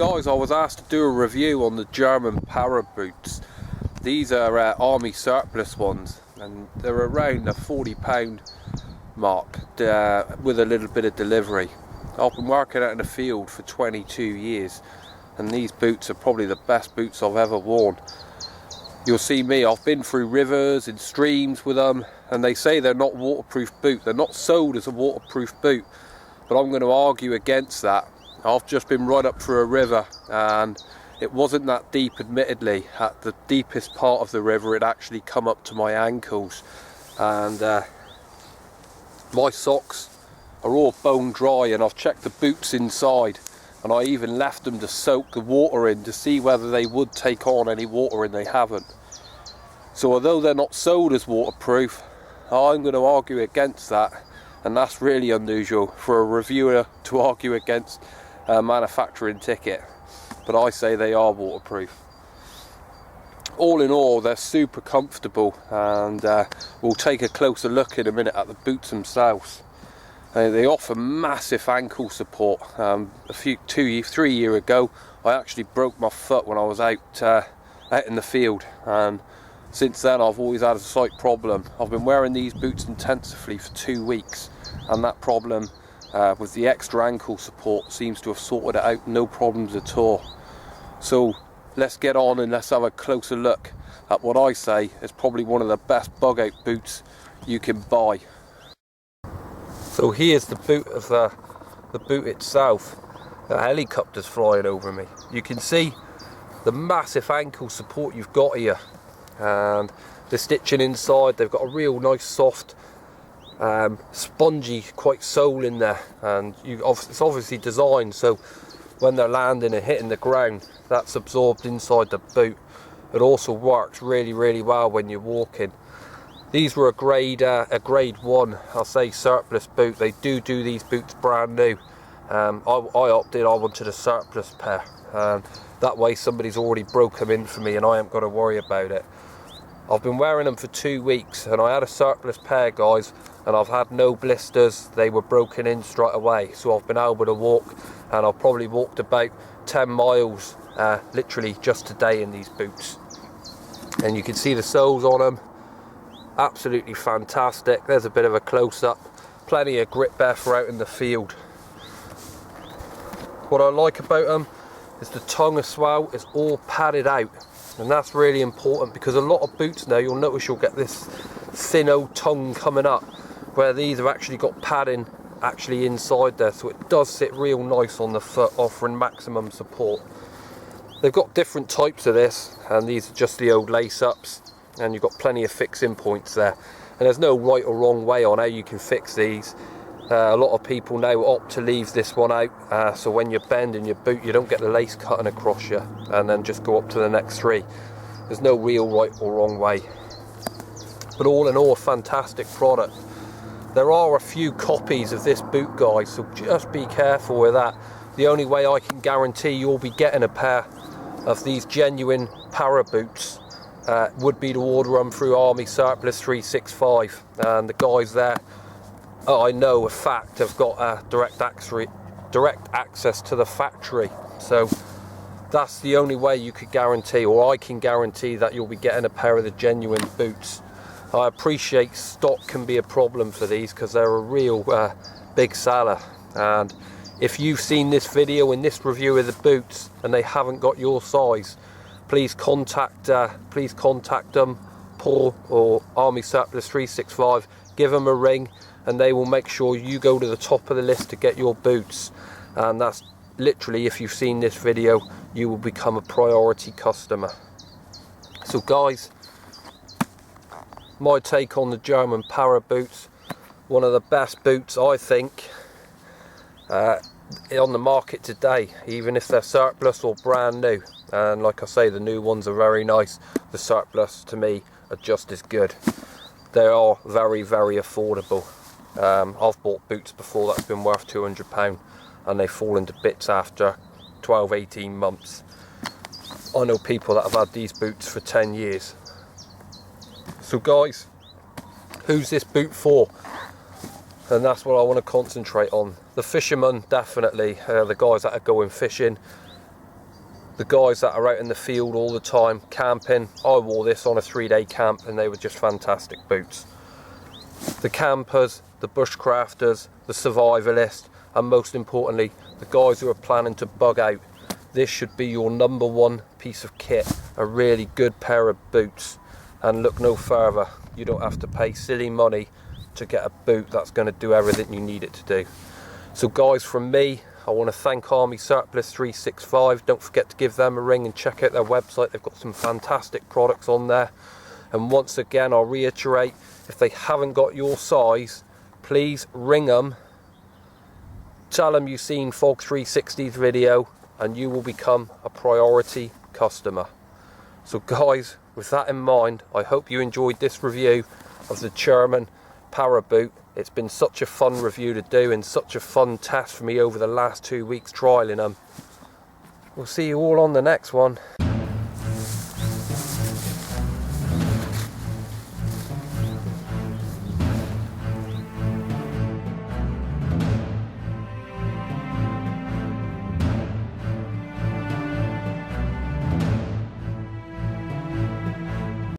guys, I was asked to do a review on the German para boots. These are army surplus ones, and they're around the £40 mark with a little bit of delivery. I've been working out in the field for 22 years, and these boots are probably the best boots I've ever worn. You'll see me, I've been through rivers and streams with them, and they say they're not waterproof boot. They're not sold as a waterproof boot, but I'm going to argue against that. I've just been right up through a river, and it wasn't that deep, admittedly. At the deepest part of the river it actually come up to my ankles, and my socks are all bone dry, and I've checked the boots inside, and I even left them to soak the water in to see whether they would take on any water, and they haven't. So although they're not sold as waterproof, I'm going to argue against that, and that's really unusual for a reviewer to argue against a manufacturing ticket. But I say they are waterproof. All in all, they're super comfortable, and we'll take a closer look in a minute at the boots themselves. They offer massive ankle support. 3 years ago, I actually broke my foot when I was out in the field, and since then I've always had a slight problem. I've been wearing these boots intensively for 2 weeks, and that problem with the extra ankle support seems to have sorted it out, no problems at all. So let's get on and let's have a closer look at what I say is probably one of the best bug out boots you can buy. So here's the boot of the boot itself. The helicopter's flying over me. You can see the massive ankle support you've got here, and the stitching inside, they've got a real nice soft spongy quite sole in there, and it's obviously designed so when they're landing and hitting the ground, that's absorbed inside the boot. It also works really well when you're walking. These were a grade 1, I'll say, surplus boot. They do these boots brand new. I wanted a surplus pair, that way somebody's already broke them in for me and I haven't got to worry about it. I've been wearing them for 2 weeks, and I had a surplus pair, guys, and I've had no blisters. They were broken in straight away, so I've been able to walk, and I've probably walked about 10 miles literally just today in these boots. And you can see the soles on them, absolutely fantastic. There's a bit of a close-up, plenty of grip there for out in the field. What I like about them is the tongue as well is all padded out. And that's really important, because a lot of boots now, you'll notice you'll get this thin old tongue coming up, where these have actually got padding actually inside there, so it does sit real nice on the foot, offering maximum support. They've got different types of this, and these are just the old lace ups, and you've got plenty of fixing points there, and there's no right or wrong way on how you can fix these. A lot of people now opt to leave this one out, so when you're bending your boot you don't get the lace cutting across you, and then just go up to the next 3. There's no real right or wrong way. But all in all, a fantastic product. There are a few copies of this boot, guys, so just be careful with that. The only way I can guarantee you'll be getting a pair of these genuine para boots would be to order them through Army Surplus 365, and the guys there, I know a fact, have got direct access to the factory, so that's the only way you could guarantee, or I can guarantee, that you'll be getting a pair of the genuine boots. I appreciate stock can be a problem for these, because they're a real big seller, and if you've seen this video and this review of the boots and they haven't got your size, please contact them, Paul or Army Surplus 365, give them a ring, and they will make sure you go to the top of the list to get your boots. And that's literally, if you've seen this video, you will become a priority customer. So guys, my take on the German para boots, one of the best boots I think on the market today, even if they're surplus or brand new. And like I say, the new ones are very nice. The surplus to me are just as good. They are very affordable. I've bought boots before that's been worth £200, and they fall into bits after 12-18 months. I know people that have had these boots for 10 years. So guys, who's this boot for? And that's what I want to concentrate on. The fishermen, definitely, the guys that are going fishing. the guys that are out in the field all the time camping, I wore this on a 3-day camp and they were just fantastic boots. The campers, the bushcrafters, the survivalists, and most importantly the guys who are planning to bug out, this should be your #1 piece of kit, a really good pair of boots. And look no further, you don't have to pay silly money to get a boot that's going to do everything you need it to do. So guys, from me, I want to thank Army Surplus 365. Don't forget to give them a ring and check out their website. They've got some fantastic products on there. And once again, I'll reiterate, if they haven't got your size, please ring them, tell them you've seen Fog 360's video, and you will become a priority customer. So guys, with that in mind, I hope you enjoyed this review of the German Power Boot. It's been such a fun review to do and such a fun test for me over the last 2 weeks trialing them. We'll see you all on the next one.